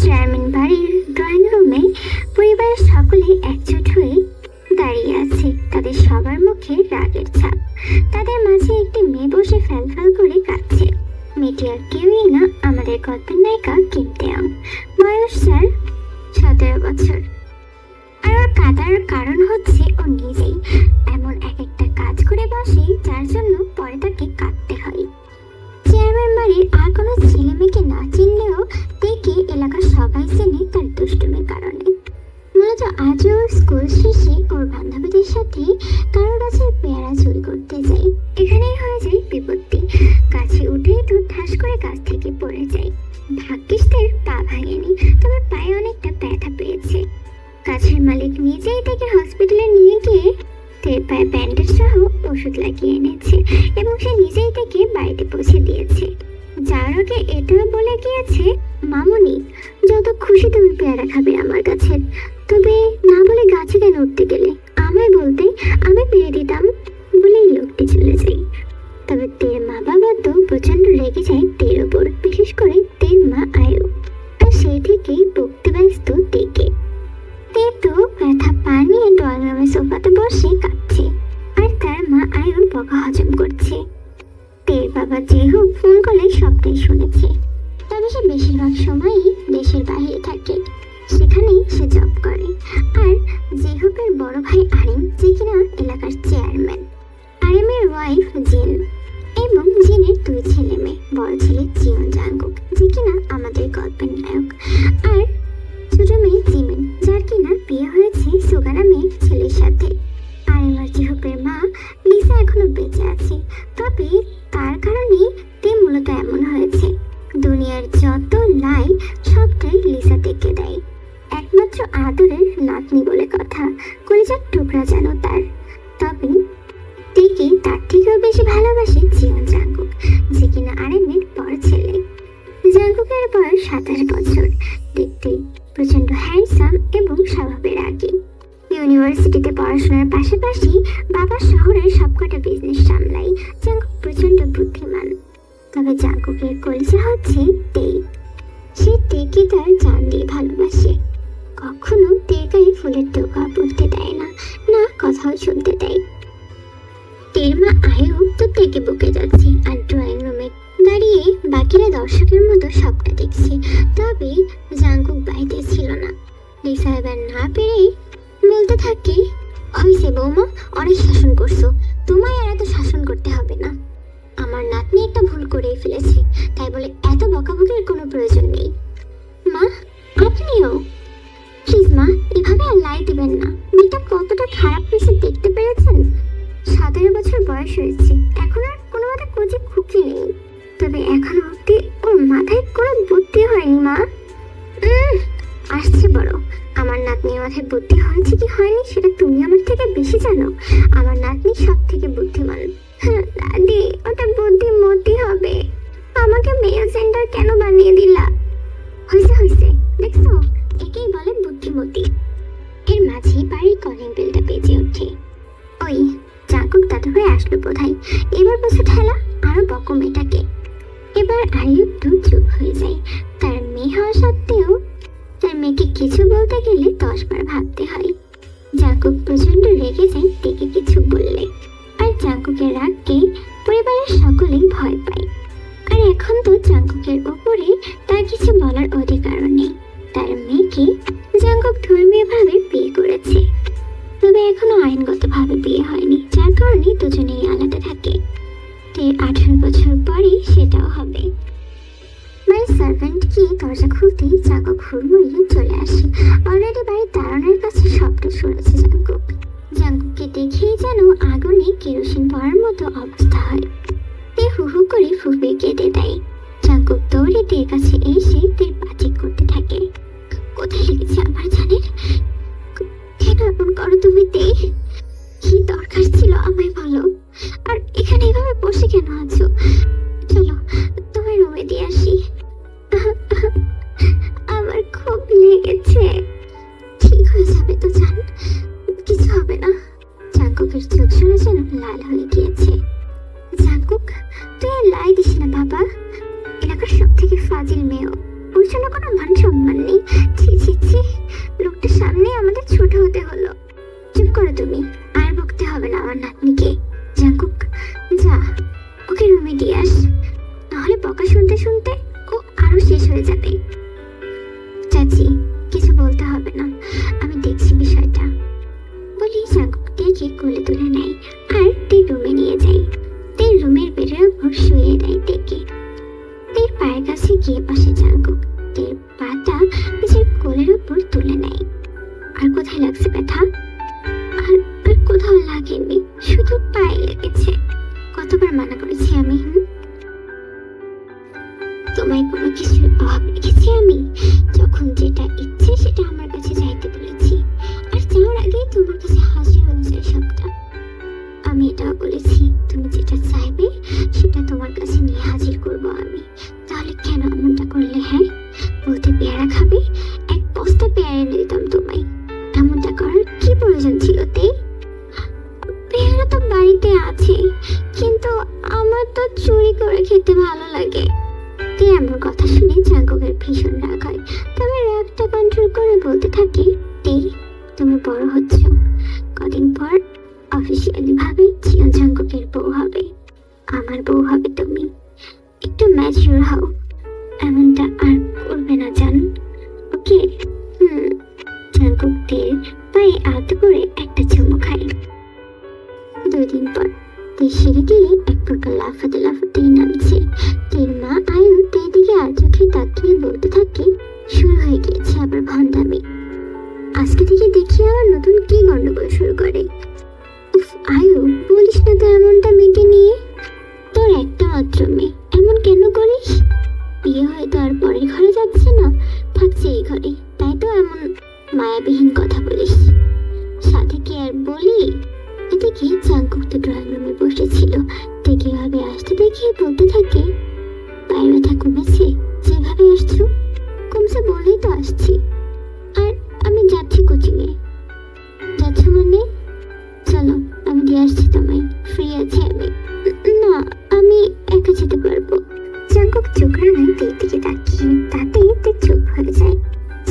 Chairman বাড়ির drawing রুমে পরিবারের সকলে একজোট হয়ে দাঁড়িয়ে আছে। তাদের সবার মুখে রাগের ছাপ। তাদের মাঝে একটি মেয়ে বসে ফ্যালফ্যাল করে কাঁদছে। মেয়েটি আর কেউই না, আমাদের গল্পের নায়িকা কিম তেয়ং। বয়স 17 বছর। আর ওর কাঁদার কারণ হচ্ছে ও নিজেই এমন এক একটা কাজ করে বসে যার জন্য পরে তাকে কাঁদতে হয়। চেয়ারম্যান বাড়ির আর কোনো ছেলে মেয়েকে না চিনলেও তেকে এলাকার সবাই চেনে তার দুষ্টুমির কারণে। মূলত আজও স্কুল শেষে ওর বান্ধবীদের সাথে কারো গাছের পেয়ারা চুরি করতে যায়। এখানেই হয়ে যায় বিপত্তি। গাছে উঠেই তো ঠাস করে গাছ থেকে পড়ে যায়। ভাগ্যিস তার পা ভাঙেনি, তবে পায়ে অনেকটা ব্যথা পেয়েছে। গাছের মালিক নিজেই তাকে হসপিটালে নিয়ে গিয়ে তার পায়ে ব্যান্ডেজ সহ ওষুধ লাগিয়ে এনেছে এবং সে নিজেই তাকে বাড়িতে পৌঁছে দিয়েছে। যার আগে এটাও বলে গিয়েছে, মামুনি যত খুশি তুমি পেয়ারা খাবে আমার গাছের, তবে না বলে গাছে কেন উঠতে গেলে, আমায় বলতে আমি পেরে দিতাম বলেই লোকটি চলে যায়। তবে তের মা বাবা তো প্রচন্ড রেগে যায় তের ওপর, বিশেষ করে তের মা আয়ু। আর সেই থেকেই বকতে ব্যস্ত তেকে। তে তো ব্যথা পা নিয়ে ড্রয়িং রুমের সোফাতে বসে কাঁদছে, আর তার মা আয়ুর বকা হজম করছে। তের বাবা জেহুক ফোন করলে সবটাই শুনেছে, তবে সে বেশিরভাগ সময়ই দেশের বাইরে থাকে, সেখানেই সে জব করে। আর জেহুকের বড় ভাই আরিম, যে কিনা এলাকার চেয়ারম্যান, আরিমের ওয়াইফ জিন এবং জিনের 2 ছেলে মেয়ে। বড় ছেলে জিয়ন জাঙ্গুক, যে কিনা আমাদের গল্পের নায়ক, আর ছোট মেয়ে জিমিন, যার কিনা বিয়ে হয়েছে সুগা নামের ছেলের সাথে। আরিম আর জেহুকের মা লিসা এখনো বেঁচে আছে, তবে তার কারণেই তে মূলত এমন হয়েছে। দুনিয়ার যত লাই সবটাই লিসা থেকে দেয়। একমাত্র আদরের নাতনি বলে কথা, কলিজার টুকরা যেন তার। তবে তেকে তার থেকেও বেশি ভালোবাসে জিয়ন জাঙ্গুক, যে কিনা আরিমের বড় ছেলে। জাঙ্গুকের বয়স 27 বছর, দেখতে প্রচন্ড হ্যান্ডসাম এবং স্বভাবের আগে। ইউনিভার্সিটিতে পড়াশোনার পাশাপাশি বাবা শহরের সবকটা বিজনেস সামলায়। জাঙ্গুক প্রচন্ড বুদ্ধিমান। তবে জাঙ্গুকের কলিজা হচ্ছে তে। সে তেকে তার জান দিয়ে ভালোবাসে। কখনো তের গায়ে ফুলের টোকা পড়তে দেয় না, না কথাও শুনতে দেয়। তের মা আয়ু তো তেকে বকে যাচ্ছে, আর ড্রয়িং রুমে দাঁড়িয়ে বাকিরা দর্শকের মতো সবটা দেখছে। তবে জাঙ্গুক বাড়িতে ছিল না। লিসা এবার না পেরে বলতে থাকে, হইছে বৌমা, অনেক শাসন করছো, তোমায় আর এত শাসন করতে হবে না। আমার নাতনি একটা ভুল করেই ফেলেছে, তাই বলে এত বকাবকির কোনো প্রয়োজন নেই। মা, আপনিও প্লিজ মা, এভাবে আর লাই দিবেন না। মেয়েটা কতটা খারাপ হয়েছে দেখতে পেরেছেন? 17 বছর বয়স হয়েছে, এখন আর কোনো মতে কোচে খুকি নেই, তবে এখনো অব্দি ওর মাথায় কোনো বুদ্ধি হয়নি মা। আসছে বড়, আমার নাতনির মাথায় বুদ্ধি হয়েছে কি হয়নি সেটা তুমি আমার থেকে বেশি জানো। আমার নাতনি সব থেকে বুদ্ধিমান। দাদি, ওটা বুদ্ধিমতী হবে, আমাকে মেয়ে সেন্টার কেন বানিয়ে দিলা? হয়েছে হয়েছে, দেখছো, একেই বলে বুদ্ধিমতী। এর মাঝে বাড়ির কলিং বেলটা বেজে ওঠে। ওই জাঙ্গুক দাদু ভাই আসলো বোধহয়, এবার বসে ঠেলা, আরো বকো মেয়েটাকে। এবার আয়ু একটু চুপ হয়ে যায়। তার মেয়ে হওয়া সত্ত্বেও তার মেয়েকে কিছু বলতে গেলে 10 বার ভাবতে হয়। জাঙ্গুক প্রচন্ড রেগে যায় তেকে কিছু বললে, আর জাঙ্গুকের রাগকে পরিবারের সকলেই ভয় পায়। আর এখন তো জাঙ্গুকের ওপরে তার কিছু বলার অধিকারও নেই। তার মেয়েকে জাঙ্গুক ধর্মীয়ভাবে বিয়ে করেছে, তবে এখনো আইনগতভাবে বিয়ে হয়নি, যার কারণে দুজনেই আলাদা থাকে। 18 বছর পরে সেটাও হবে। বাড়ির সার্ভেন্ট গিয়ে দরজা খুলতেই জাঙ্গুক হুড়মুড়িয়ে চলে আসে। অলরেডি বাড়ির দারোয়ানের কাছে সবটা শুনেছে জাঙ্গুক। জাঙ্গুককে দেখেই যেন আগুনে কেরোসিন পড়ার মতো অবস্থা হয়। তে হু হু করে ফুঁপিয়ে কেঁদে দেয়। জাঙ্গুক দৌড়ে তের কাছে এসে তের পা চেক করতে থাকে। কোথায় লেগেছে আমার জানের? কেন এমন করো তুমি তে? কি দরকার ছিল আমায় বলো, আর এখানে এভাবে বসে কেন আছো? চলো তোমার রুমে দিয়ে আসি। আমার খুব লেগেছে। ঠিক হয়ে যাবে তো জান, কিছু হবে না। জাঙ্গুকের চোখ শুনে যেন লাল হয়ে গিয়েছে। জাঙ্গুক, তুই আর লাই দিস না বাবা, এলাকার সব থেকে ফাজিল মেয়েও, ওর জন্য কোনো মান সম্মান নেই। ছি ছি ছি, লোকটার সামনে আমাদের ছোট হতে হলো। চুপ করো তুমি, আর বকতে হবে না আমার নাতনিকে। জাঙ্কুক, যা ওকে রুমে দিয়ে আস, নাহলে বকা শুনতে শুনতে ও আরো শেষ হয়ে যাবে। চাচি, কিছু বলতে হবে না, আমি দেখছি বিষয়টা বলি জাঙ্কুক টেকে কোলে তুলে নেয় আর তে রুমে নিয়ে যায়। তে রুমের বেডের উপর শুয়ে দেয় তেকে। তের পায়ের কাছে গিয়ে বসে জাঙ্কুক। তের পাটা নিজের কোলের উপর তুলে নেয়। আর কোথায় লাগছে ব্যথা? আর আর কোথাও লাগেনি, শুধু পায়ে লেগেছে। কতবার মানা করেছি আমি? তোমায় কোনো কিছুর অভাব রেখেছি আমি? যখন যেটা ইচ্ছে সেটা আমার কাছে চাইতে বলেছি, আর যাওয়ার আগেই তোমার কাছে হাজির হয়ে যায় সবটা। আমি এটাও বলেছি তুমি যেটা চাইবে সেটা তোমার কাছে নিয়ে হাজির করব আমি। তাহলে কেন এমনটা করলে? হ্যাঁ, বলতে পেয়ারা খাবে, এক বস্তা পেয়ারা এনে দিতাম তোমায়। এমনটা করার কি প্রয়োজন ছিল? তে পেয়ারা তো বাড়িতে আছে, কিন্তু আমার তো চুরি করে খেতে ভালো লাগে। তে এমন কথা শুনে জাঙ্কুকের ভীষণ রাগ হয়, তবে রাগটা কন্ট্রোল করে বলতে থাকে, তে তুমি বড় হচ্ছ, কদিন পর অফিসিয়ালি ভাবে জিয়ন জাঙ্কুকের বউ হবে। আমার বউ হবে তুমি। একটু ম্যাচিউর হও, এমনটা আর করবে না জান, ওকে? জাঙ্কুক তের পায়ে আলতো করে একটা চুমু খায়। 2 দিন পর তে সিঁড়ি দিয়ে এক প্রকার লাফাতে লাফাতেই নামছে। তের মা আয়ু তের দিকে আর চোখে তাকিয়ে বলতে থাকে, শুরু হয়ে গিয়েছে আবার ভণ্ডামি। আজকে থেকে দেখি আবার নতুন কি গন্ডগোল শুরু করে। উফ আয়ু, বলিস না তো এমনটা মেয়েকে নিয়ে। তোর একটা মাত্র মেয়ে, এমন কেন করিস? বিয়ে হয়ে তো আর পরের ঘরে যাচ্ছে না, থাকছে এই ঘরে, তাই তো এমন মায়াবিহীন কথা বলিস। সাথে কি আর বলি? এদিকে জাঙ্কুক তো ড্রয়িং রুমে বসেছিল, থেকে ভাবে আসতে দেখে বলতে থাকে, পায়ের ব্যথা কমেছে? যেভাবে আসছো কমছে বলেই তো আসছি। আর আমি যাচ্ছি কোচিংয়ে। যাচ্ছ মানে? চলো আমি দিয়ে আসছি তোমায়, ফ্রি আছি আমি। না, আমি একা যেতে পারবো। জাঙ্কুক চোখ রাঙায় তের দিকে তাকিয়ে, তাতে তে চুপ হয়ে যায়।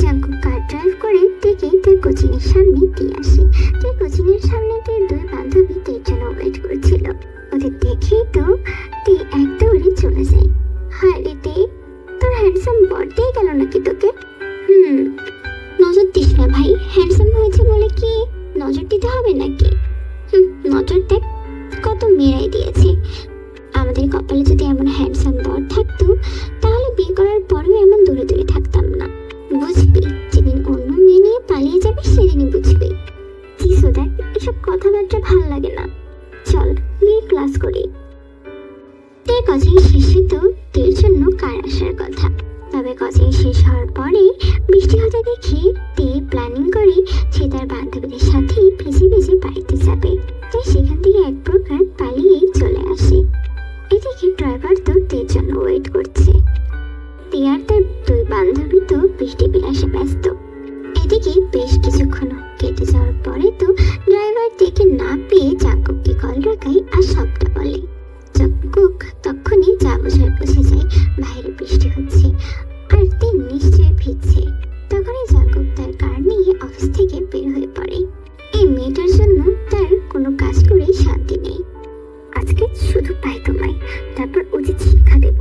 জাঙ্কুক কার ড্রাইভ করে তেকে তার কোচিং এর সামনে দিয়ে আসে। তার কোচিং এর সামনে তের 2 বান্ধবী তের জন্য ওয়েট করছিল। ওদের দেখেই তো তে এক দৌড়ে চলে যায়। হায় রে তে, তোর হ্যান্ডসাম বর দিয়ে গেল নাকি তোকে? নজর দিস না ভাই, হ্যান্ডসাম হয়েছে বলে কি নজর দিতে হবে নাকি? নজর দেখ, কত মেয়েরাই দিয়েছে। আমাদের কপালে যদি এমন হ্যান্ডসাম বর থাকতো তাহলে বিয়ে করার পরেও এমন দূরে দূরে থাকতাম না। বুঝবি, যেদিন অন্য মেয়ে নিয়ে পালিয়ে যাবে সেদিনই বুঝবি। জিসো দেখ, এসব কথাবার্তা ভাল লাগে না, চল গিয়ে ক্লাস করি। তে কোচিং শেষে তো তের জন্য কার আসার কথা, তবে কোচিং শেষ হওয়ার পরে বৃষ্টি হতে দেখে তে প্ল্যানিং করে সে তার বান্ধবীদের সাথে ভিজে ভিজে বাড়িতে যাবে। তাই সেখান থেকে এক প্রকার পালিয়েই চলে আসে। এদিকে ড্রাইভার তো তের জন্য ওয়েট করছে। তে আর তার 2 বান্ধবী তো বৃষ্টি বিলাসে ব্যস্ত। এদিকে বেশ কিছুক্ষণ কেটে যাওয়ার পরে তো ড্রাইভার তেকে না পেয়ে জাঙ্কুককে কল রাখায় আর সবটা বলে। জাঙ্কুক তখনই যা বোঝায় বুঝে যায় বাইরে বৃষ্টি হচ্ছে আর তে নিশ্চয়ই ভিজছে। তখনই জাঙ্কুক তার কার নিয়ে অফিস থেকে বের হয়ে পড়ে। এই মেয়েটার জন্য তার কোনো কাজ করেই শান্তি নেই। আজকে শুধু পাই তোমায়, তারপর উচিত শিক্ষা দেব।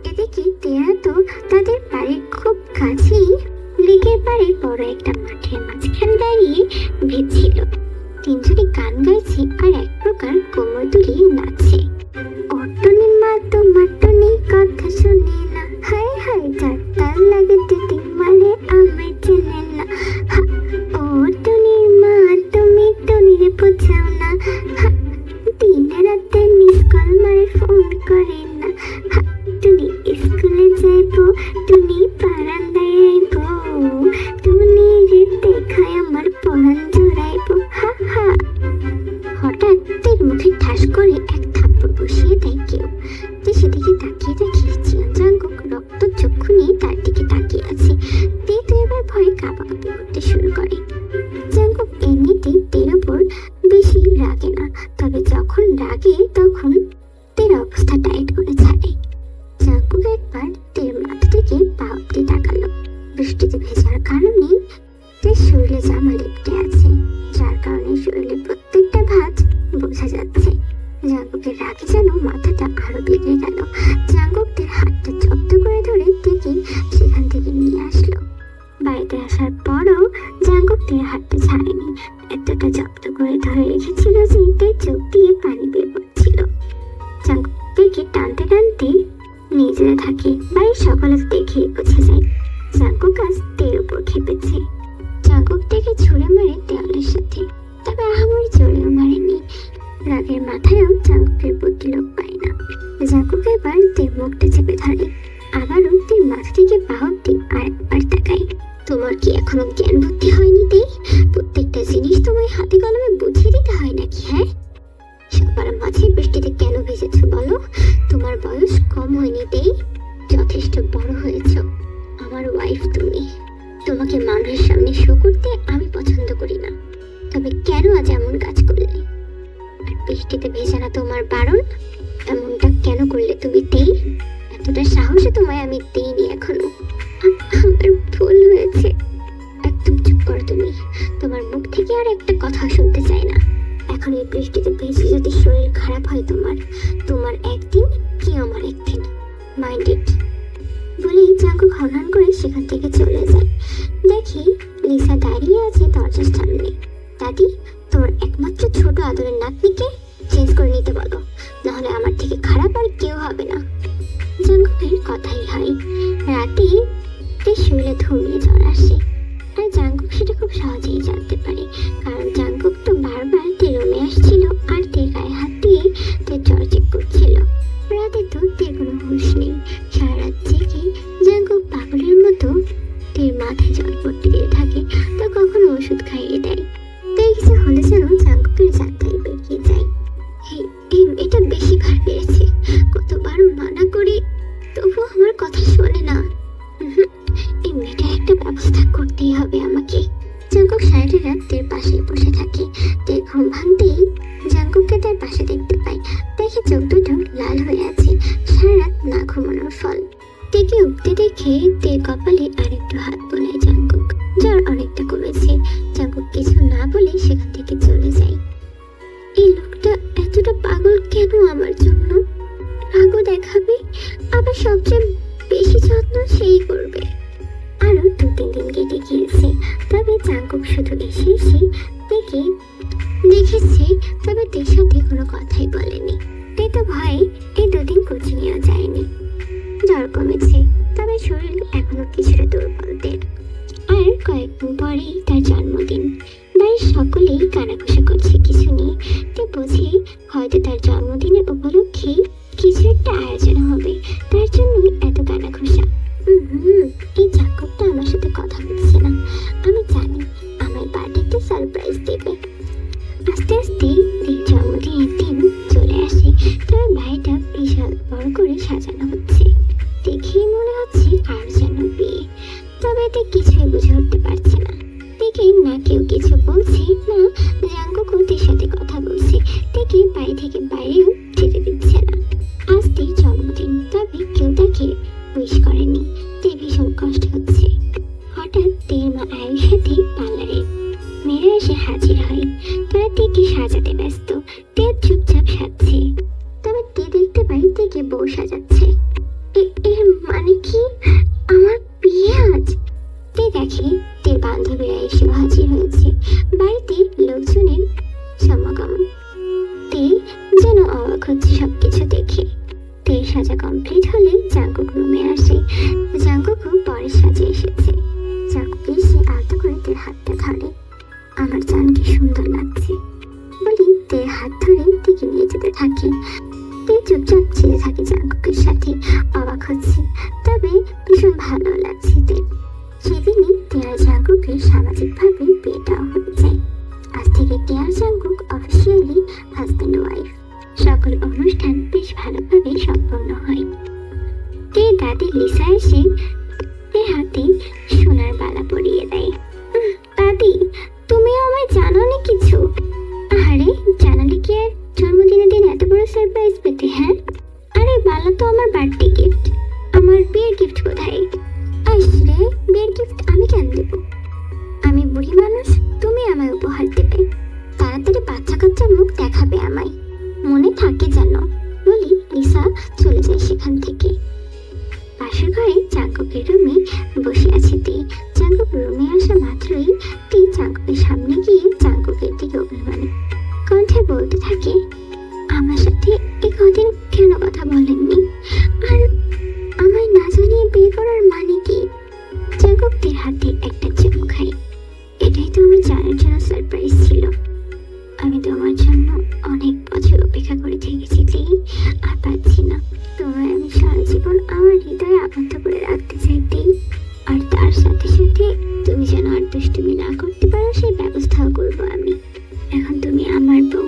এদিকে তেরা তো তাদের বাড়ির খুব কাছেই লেকের পাড়ে বড় একটা মাঠের মাঝখানে দাঁড়িয়ে ভিজছিল। 3 জনে গান গাইছে আর এক প্রকার কোমর দুলিয়ে নাচছে। অটনি মা তোমার টনি কথা শুনে না, হায় হায় যার তার লাগে দিদি মারে আমায় চেনে না। ও টনি মা তুমি টনিরে বোঝাও না, দিনে রাতে মিস কল মারে ফোন করে না। টুনি স্কুলে যাইবো, টুনি বারান্দায় আইবো, টুনি রে দেখায় আমার পরাণ জোড়াইবো। হঠাৎ তের মুখে ঠাস করে এক থাপ্পড় বসিয়ে দেয় কেউ। তো সেদিকে তাকিয়ে দেখি জিয়ন জাঙ্কুক রক্ত চক্ষু নিয়ে তার দিকে তাকিয়ে আছে। তে তো এবার ভয়ে কাঁপাকাঁপি করতে শুরু করে। জাঙ্কুক এমনিতেই তের ওপর বেশি রাগে না, তবে যখন রাগে তখন তের অবস্থা টাইট করে ছাড়ে। জাঙ্কুক একবার তের মাথা থেকে পা অব্দি টানতে টানতে নিয়ে যেতে থাকে। বাড়ির সকলে দেখে বুঝে যায় জাঙ্কুক আজ তের উপর খেপেছে। জাঙ্কুক থেকে ছুঁড়ে মারে দেওয়ালের সাথে, তবে আহামরি জোরেও মারেনি। রাগের মাথায়ও জাঙ্কুকের বুদ্ধি লোপ পায় না। জাঙ্কুক এবার তের মুখটা চেপে ধরে, আবারও তের মাথা থেকে বাহক দিয়ে আরেকবার তাকায়। তোমার কি এখনো জ্ঞান বুদ্ধি হয়নি তে? প্রত্যেকটা জিনিস তোমায় হাতে কলমে বুঝিয়ে দিতে হয় নাকি? হ্যাঁ, সবার মাঝে বৃষ্টিতে কেন ভেজেছো বলো? তোমার বয়স কম হয়নি তে, যথেষ্ট বড় হয়েছ। আমার ওয়াইফ তুমি, তোমাকে মানুষের সামনে শো করতে আমি পছন্দ করি না। তবে কেন আজ এমন কাজ করলে? আর বৃষ্টিতে ভেজানো তোমার বারণ, এমনটা কেন করলে তুমি তে? এতটা সাহসে তোমায় আমি দিইনি এখনো। আমার ভুল হয়েছে। একদম চুপ করো তুমি, তোমার মুখ থেকে আর একটা কথা শুনতে চাই না। এখন এই বৃষ্টিতে ভেজে যদি শরীর খারাপ হয় তোমার একদিন কি আমার একদিন, মাইন্ড ইট। বলেই জাঙ্কুক হনহন করে সেখান থেকে চলে যায়। দেখি লিসা দাঁড়িয়ে আছে দরজার সামনে। দাদি, তোমার একমাত্র ছোট আদরের নাতনিকে চেঞ্জ করে নিতে বলো, নাহলে আমার থেকে খারাপ আর কেউ হবে না। জাঙ্কুকের কথাই হয়। রাতে শরীরে ধুমিয়ে জ্বর আসে, আর জাঙ্কুক সেটা খুব সহজেই জানতে পারে, কারণ জাঙ্কুক তো বারবার তের রুমে আসছিল আর তের গায়ে হাত দিয়ে তের জ্বর চেক করছিল। রাতে তো তের কোনো হুঁশ নেই। সারা রাত জেগে জাঙ্কুক পাগলের মতো তের মাথায় জল পড়তে দিয়ে থাকে, তো কখনো ওষুধ খাইয়ে দেয়। তাই কিছু হলে যেন জাঙ্কুকের জানতাই বেরিয়ে যায়। এটা বেশি ভার বেড়েছে, কতবার মানা করি তবুও আমার কথা শোনে না। এই মেয়েটার একটা ব্যবস্থা করতেই হবে আমাকে। জাঙ্কুক সারা রাত তের পাশে বসে থাকে। তের ঘুম ভাঙতেই জাঙ্কুককে তার পাশে দেখতে পায়। দেখে চোখ দুটো লাল হয়ে আছে, সারা রাত না ঘুমানোর ফল। তেকে উঠতে দেখে তের কপালে আরেকটু হাত বোলায় জাঙ্কুক। জ্বর অনেকটা কমেছে। জাঙ্কুক কিছু না বলে সেখান থেকে চলে যায়। এই লোকটা এতটা পাগল কেন আমার জন্য? রাগও দেখাবে, আবার সবচেয়ে বেশি যত্ন সেই করবে। আরো 2-3 দিন কেটে গিয়েছে, তবে জাঙ্কুক শুধু এসে তেকে দেখেছে, তবে তের সাথে কোনো কথাই বলেনি। তে তো ভয়ে এই 2 দিন কোচিংয়েও যায়নি। জ্বর কমেছে, তবে শরীর এখনো কিছুটা দুর্বল তের। আর কয়েকদিন পরেই তার জন্মদিন। বাড়ির সকলেই কানাঘুষা করছে কিছু নিয়ে। তে বোঝে হয়তো তার জন্মদিনের উপলক্ষে কিছু একটা আয়োজন হবে, তার জন্যই এত কানাঘুষা। এই জাঙ্কুকটা আমার সাথে কথা বলছে না, আমি জানি আমার বার্থডেতে সারপ্রাইজ দেবে। আস্তে আস্তে এই জন্মদিনের দিন চলে আসে, তবে বাড়িটা বিশাল বড় করে সাজানো হচ্ছে। দেখেই মনে হচ্ছে কার যেন বিয়ে, তবে এতে কিছুই বুঝে উঠতে পারছে না। দেখে না কেউ কিছু বলছে না, জাঙ্কুক ওদের সাথে কথা বলছে। দেখে বাড়ি থেকে বাইরেও যেতে দিচ্ছে না। আজ তের জন্মদিন, তবে কেউ তাকে উইশ করেনি। তে ভীষণ কষ্ট হচ্ছে। হঠাৎ তের মা আয়ুর সাথে পার্লারে মেয়েরা এসে হাজির হয়। তারা তেকে সাজাতে ব্যস্ত। তে চুপচাপ সাজছে, তবে তে দেখতে পাই তেকে বউ সাজাচ্ছে। এর মানে কি আমার বিয়ে আজ? তে দেখে তের বান্ধবীরা এসে হাজির হয়েছে। বাড়িতে লোকজনের সমাগম। তে যেন অবাক হচ্ছে সবকিছু দেখে। তের সাজা কমপ্লিট হলে জাঙ্কুক রুমে আসে। জাঙ্কুকও পরে সাজে এসেছে। জাঙ্কুক এসে আলতো করে তের হাতটা ধরে। আমার জান কি সুন্দর লাগছে বলি তের হাত ধরে তেকে নিয়ে যেতে থাকে। তে চুপচাপ ছেড়ে থাকে জাঙ্কুকের সাথে। অবাক হচ্ছে, তবে ভীষণ ভালো লাগছে তের। সেদিনই তে আর জাঙ্কুকের সামাজিকভাবে বিয়েটাও হয়ে যায়। আজ থেকে তে আর জাঙ্কুক অফিসিয়ালি হাজব্যান্ড ওয়াইফ। সকল অনুষ্ঠান বেশ ভালোভাবে সম্পন্ন হয়। তে দাদি লিসা এসে তের হাতে সোনার বালা পরিয়ে দেয়। দাদি, তুমি আমায় জানাওনি কিছু? আরে জানালে কি আর জন্মদিনের দিন এত বড় সারপ্রাইজ পেতে? হ্যাঁ, আরে বালা তো আমার বার্থডে গিফট। আমার বিয়ের গিফট কোথায়? আসলে বিয়ের গিফট আমি কেন দেবো? আমি বুড়ি মানুষ, তুমি আমায় উপহার দেবে। তাড়াতাড়ি বাচ্চা কাচ্চার মুখ দেখাবে আমায়, মনে থাকে যেন। বলি লিসা চলে যায় সেখান থেকে। পাশের ঘরে জাঙ্কুকের রুমে বসে আছে তে। জাঙ্কুক রুমে আসা মাত্রই তে জাঙ্কুকের সামনে গিয়ে জাঙ্কুকের দিকে অভিমানী কণ্ঠে বলতে থাকে, আমার সাথে এই কদিন কেন কথা বলেননি? আবদ্ধ করে রাখতে চাইতেই, আর তার সাথে সাথে তুমি যেন আর দুষ্টুমি না করতে পারো সেই ব্যবস্থাও করবো আমি। এখন তুমি আমার বউ,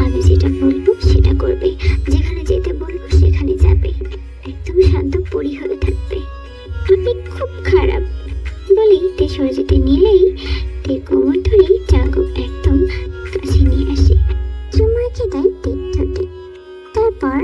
আমি যেটা বলবো সেটা করবে, যেখানে যেতে বলবো সেখানে যাবে, একদম শান্ত পরি হয়ে থাকবে। আপনি খুব খারাপ বলেই তে সরে যেতে নিলেই তে কোমর ধরেই জাঙ্কুক একদম কাছে নিয়ে আসে, চুমু এঁকে দেয় তের ঠোঁটে। তারপর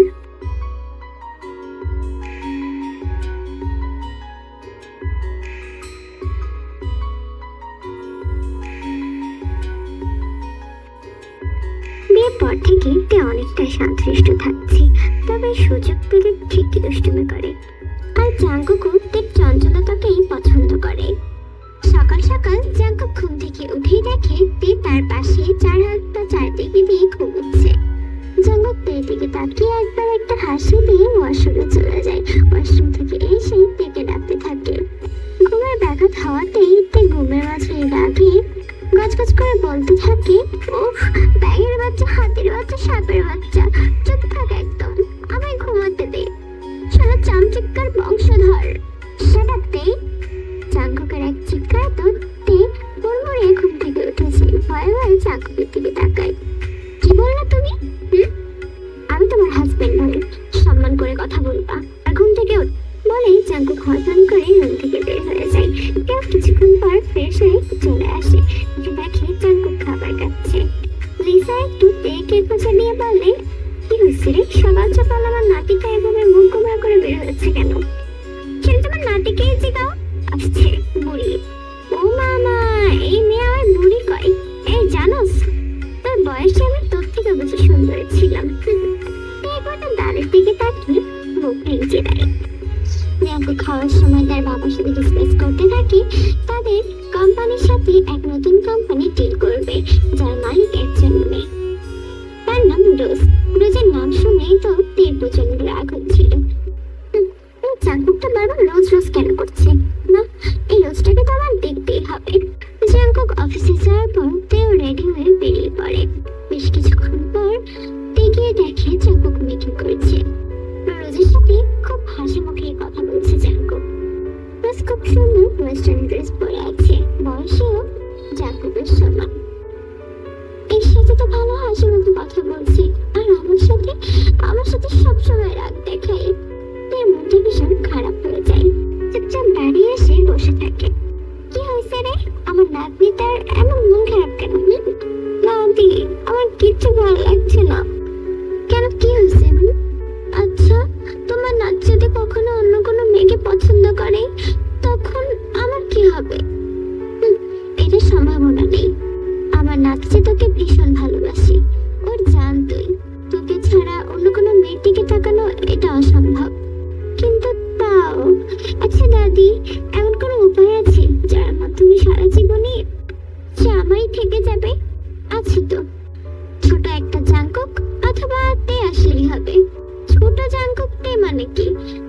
বিয়ের পর থেকে তে অনেকটা শান্তশিষ্ট থাকছে, তবে সুযোগ পেলে ঠিকই দুষ্টুমি করে। আর জাঙ্কুকও তের চঞ্চলতাকেই পছন্দ করে। সকাল সকাল জাঙ্কুক ঘুম থেকে উঠেই দেখে তে তার পাশে চার হাত পা চারদিকে দিয়ে ঘুমোচ্ছে। জাঙ্কুক তের দিকে তাকিয়ে একবার একটা হাসি দিয়ে ওয়াশরুমে চলে যায়। ওয়াশরুম থেকে এসে তেকে ডাকতে থাকে। ঘুমের ব্যাঘাত হওয়াতেই তে ঘুমের মাঝে রাগে গজগজ করে বলতে থাকে, উফ, ব্যাঙের বাচ্চা, হাতির বাচ্চা, সাপের বাচ্চা, চুপ থাক একদম, আমায় ঘুমাতে দে, সারা চামচিক্কার বংশধর। সেটাতে জাঙ্কুকের এক চিৎকার তো তে হুড়মুড়িয়ে ঘুম থেকে উঠেছে। ভয়ে ভয়ে জাঙ্কুকের দিকে তাকায়। কি বললে তুমি? আমি তোমার হাজবেন্ড নই, সম্মান করে কথা বলবা আর ঘুম থেকে উঠ বলেই জাঙ্কুক হয়রান করে রুম থেকে বের হয়ে যায়। কেউ কিছুক্ষণ পর ফ্রেশ হয়ে চলে আসে, দেখে জাঙ্কুক খাবার খাচ্ছে। লিসা একটু তেকে খুঁজে নিয়ে বলে, কি হয়েছে রে, সকাল সকাল আমার নাতিটা এভাবে মুখ গোমরা করে বের হয়েছে কেন? সেটা তোমার নাতিকেই জিগাও, আসছে বুড়ি। ও মামা, এই মেয়ে আমার বুড়ি কয়? এই জানোস, তোর বয়সে আমি তোর থেকে বেশি সুন্দরী ছিলাম। একবার তার দাঁড়ের দিকে তাকিয়ে মুখ নিচে দেয়। জাঙ্কুক খাওয়ার সময় তার বাবার সাথে ডিসকাস করতে থাকে তাদের কোম্পানির সাথে এক নতুন কোম্পানি ডিল করবে, যার মালিক একজন মেয়ে, তার নাম রোজ। রোজের নাম শুনেই তো তীর প্রচন্ড রাগ হচ্ছিল। জাঙ্কুকটা বারবার রোজ রোজ কেন করছে? না, এই রোজটাকে তো আমার দেখতেই হবে। জাঙ্কুক অফিসে যাওয়ার পর তেও রেডি হয়ে বেরিয়ে পড়ে। বেশ কিছুক্ষণ পর তে গিয়ে দেখে জাঙ্কুক মেকিং করছে। রোজের সাথে খুব হাসি মুখে কথা বলছে জাঙ্কুক। রোজ খুব সুন্দর ওয়েস্টার্ন ড্রেস পরে আছে, বয়সেও জাঙ্কুকের সমান। এর সাথে তো ভালো হাসি মুখে কথা বলছে, আর আমার সাথে সবসময় রাগ দেখায়। তার মনটা ভীষণ খারাপ হয়ে যায়। চুপচাপ দাঁড়িয়ে এসে বসে থাকে। কি হয়েছে রে, আমার নাতনি তার এমন মন খারাপ কেন? না দি, আমার কিচ্ছু ভালো লাগছে না। কেন, কি হয়েছে? আচ্ছা, তোমার নাচ যদি কখনো অন্য কোনো মেয়েকে পছন্দ করে তখন আমার কি হবে? এটা সম্ভাবনা নেই। আমার নাচে তোকে ভীষণ ভালোবাসি, ওর জান তুই। তোকে ছাড়া অন্য কোনো মেয়ের দিকে তাকানো এটা অসম্ভব। কিন্তু তাও, আচ্ছা দাদি, এমন কোনো উপায় আছে যার মাধ্যমে সারা জীবনে সে আমারই থেকে যাবে? আছে তো, ছোট একটা জাঙ্কুক অথবা তে আসলেই হবে। ছোট জাঙ্কুক তে মানে কি?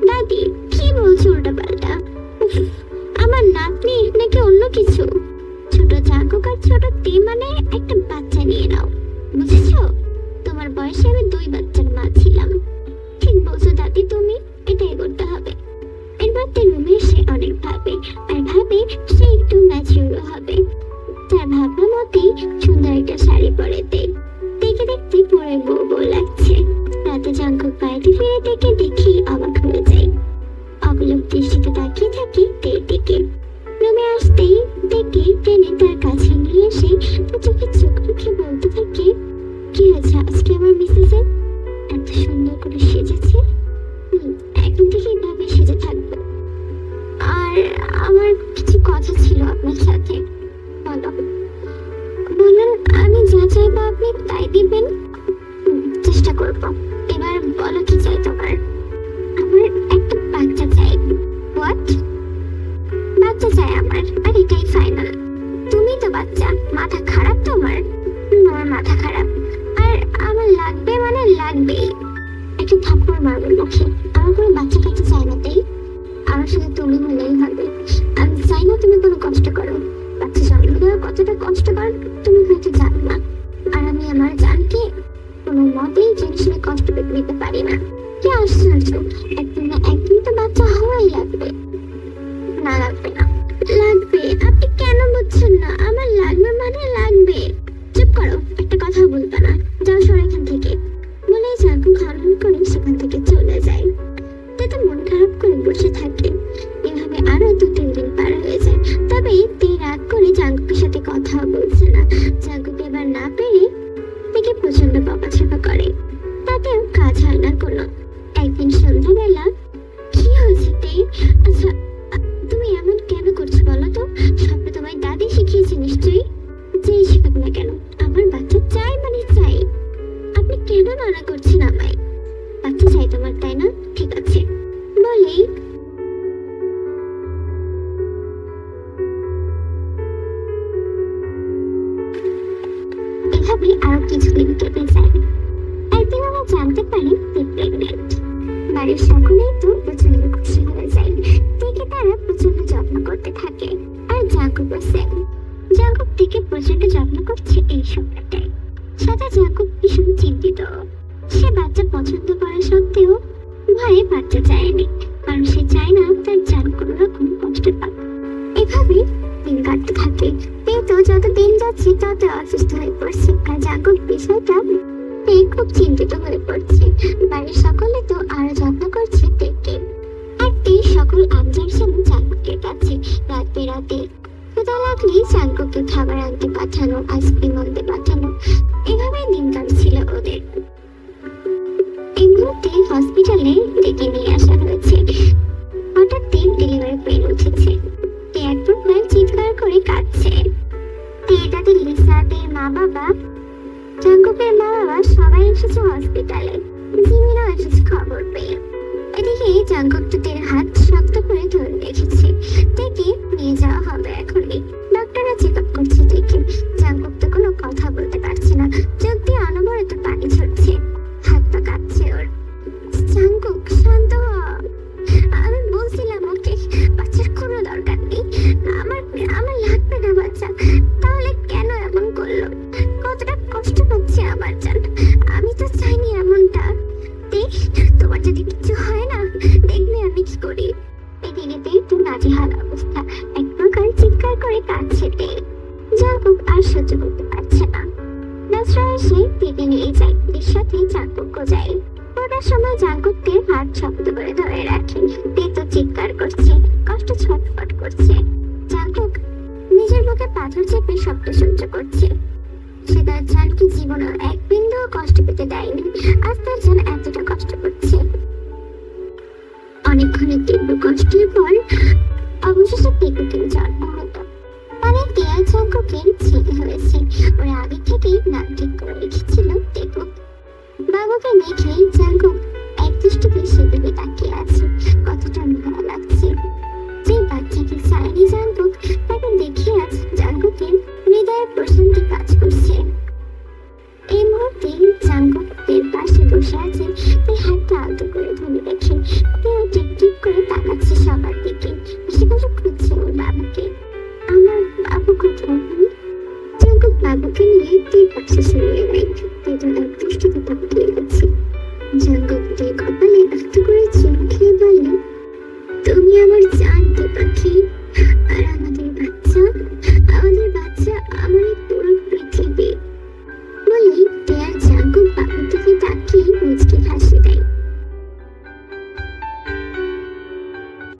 দাদি কি বলছো উল্টা পাল্টা? আমার নাতনি নাকি অন্য কিছু? ছোট জাঙ্কুক আর ছোট তে মানে একটা বাচ্চা নিয়ে নাও, বুঝেছো? তোমার বয়সে আমি 2 বাচ্চার মা ছিলাম। ঠিক বলছো দাদি তুমি, এটাই করতে হবে। এরপর তে রুমে এসে অনেক ভাবে, আর ভাবে সে একটু ম্যাচিউর হবে। তার ভাবনা মতেই সুন্দর একটা শাড়ি পরে তে দেখে দেখতে পরে বউ বউ লাগছে। রাতে জাঙ্কুক বাড়িতে ফিরে দেখে দেখেই অবাক হয়ে যায়। অবলোক দৃষ্টিতে তাকিয়ে থাকে তের দিকে। রুমে আসতেই দেখে টেনে তার কাছে নিয়ে এসে তার চোখে চোখ রেখে বলতে থাকে, কি হয়েছে আজকে আমার মিসেসের? এত সুন্দর করে সেজেছে। এখন থেকে এইভাবে সেজে থাকবো। আর আমার কিছু কথা ছিল আপনার সাথে। বলো। বলুন, আমি যা চাইবো আপনি তাই দিবেন? চেষ্টা করবো। এবার বলো কি চাই তোমার? আমার একটা বাচ্চা চাই। হোয়াট? বাচ্চা চাই আমার, আর এটাই ফাইনাল। তুমি তো বাচ্চা, মাথা খারাপ তোমার? আমার মাথা খারাপ, আর আমার লাগবে মানে লাগবেই। একটা থাপ্পড় মারবে মুখে। আমার কোনো বাচ্চা কাচ্চা চাই না তাই। আমার সাথে তুমি হলেই হবে। আমি চাই না তুমি কোনো কষ্ট করো। বাচ্চা জন্ম দেওয়া কতটা কষ্টকর তুমি হয়তো জানো না। আর আমি আমার জানকে কোনো মতেই জিনিসের কষ্ট পেতে দিতে পারি না। কি আশ্চর্য, একদিন না একদিন তো বাচ্চা হওয়াই লাগবে। বসে থাকে। এভাবে আরো 2-3 দিন পার হয়ে যায়। তবে তে রাগ করে জাঙ্কুকের সাথে কথা বলছে না। জাঙ্কুক এবার না পেরে তেকে প্রচন্ড বকাঝকা করে, তাতেও কাজ হয় না কোনো। একদিন সন্ধ্যাবেলা, কি হয়েছে তে? আচ্ছা, তুমি এমন কেন করছো বলো তো? সবটা তোমার দাদি শিখিয়েছে নিশ্চয়ই। যেই শেখাক না কেন, আমার বাচ্চা চাই মানে চাই। আপনি কেন মানা করছেন আমায়? বাচ্চা চাই তোমার, তাই না? ঠিক আছে বলেই এভাবে আরো কিছুদিন কেটে যায়। একদিন আমরা জানতে পারি তে প্রেগনেন্ট। বাড়ির সকলেই তো প্রচন্ড খুশি হয়ে যায়। তেকে তারা প্রচন্ড যত্ন করতে থাকে। আর জাঙ্কুকও সেম। জাঙ্কুক থেকে প্রচন্ড যত্ন করছে এই সময়টায়। সাথে জাঙ্কুক ভীষণ চিন্তিত। সে বাচ্চা পছন্দ করা সত্ত্বেও ভয়ে বাচ্চা চায়নি, কারণ সে চায় না তার জান কোনো রকম কষ্ট পাক। এভাবে দিন কাটতে থাকে। তো যত দিন যাচ্ছে তত অসুস্থ হয়ে পড়ছে। আর জাঙ্কুক বিষয়টা খুব চিন্তিত হয়ে পড়ছে। বাড়ির সকলে তো আরো যত্ন করছে তেকে। আর তে সকল আবদার শুনে জাঙ্কুকের কাছে রাত বেরাতে। ক্ষুধা লাগলে জাঙ্কুককে খাবার আনতে পাঠানো, আইসক্রিম আনতে পাঠানো, এভাবে দিন কাটছিল ওদের। এই মুহূর্তে হসপিটালে ডেকে নিয়ে আসা হয়েছে। হঠাৎ ডেলিভারি পেন উঠেছে। তে এক প্রকার চিৎকার করে কাঁদছে। তে তাদের লিসাদের মা বাবা, জাঙ্কুকের মা বাবা সবাই এসেছে হসপিটালে। জিমিনও এসেছে খবর পেয়ে। এদিকে জাঙ্কুক তের হাত শক্ত করে ধরে রেখেছে। তেকে নিয়ে যাওয়া হবে এখনই। ডক্টররা চেক আপ করছে তেকে। জাঙ্কুক তো কোনো কথা বলতে পারছে না, চোখ দিয়ে অনবরত পানি ঝরছে, হাত পা কাঁপছে ওর। জাঙ্কুক শান্ত হ। আমি বলছিলাম ওকে বাচ্চার কোনো দরকার নেই, আমার আমার লাগবে না বাচ্চা। তাহলে কেন এমন করলো? কতটা কষ্ট পাচ্ছে আমার জান। আমি তো চাইনি এমনটা। দেখ, তোমার যদি কিছু হয় না, দেখবে আমি কি করি। এদিকে একটু নাজেহাল অবস্থা। এক প্রকার চিৎকার করে কাঁদছে তে। জাঙ্কুক আর সহ্য করতে পারছে না। নাসরা এসে তেকে নিয়ে যায়। এর সাথে জাঙ্কুকও যায়। ওটার সময় জাঙ্কুককে হাত শক্ত করে ধরে রাখে। তে তো চিৎকার করছে, কষ্ট ছটফট করছে। জাঙ্কুক নিজের বুকে পাথর চেপে সবটা সহ্য করছে। সে তার জানকে জীবনে এক বিন্দুও কষ্ট পেতে দেয়নি। আজ তার জান এতটা কষ্ট করছে। অনেকক্ষণের তীব্র কষ্টের পর অবশেষে টেকুকের জন্ম হলো। মানে টেয়া জাঙ্কুকের ছেলে হয়েছে। ওরা আগে থেকেই নাম ঠিক করে রেখেছিল টেকুক। বাবুকে দেখে জাঙ্কুক এক দৃষ্টিতে সেদিকে তাকিয়ে আছে। কতটা ভালো লাগছে। যে বাচ্চাকে চায়নি জাঙ্কুক, তাকে দেখে আজ জাঙ্কুকের হৃদয়ে প্রশান্তি কাজ করছে। এই মুহূর্তে জাঙ্কুক তের পাশে বসে আছে। তাই হাতটা আলতো করে ধরে রেখে তেও টিপ করে তাকাচ্ছে সবার দিকে। সেগুলো খুঁজছে ওর বাবাকে। আমার বাবু কোথায়? জাঙ্কুক বাবুকে নিয়ে তের পাশে সরিয়ে নেয়। তেটা এক দৃষ্টিতে তাকিয়ে আছে। জাঙ্কুক তের কপালে আলতো করে চুল খেয়ে বলে, তুমি আমার জানতে পাখি, আর আমাদের বাচ্চা।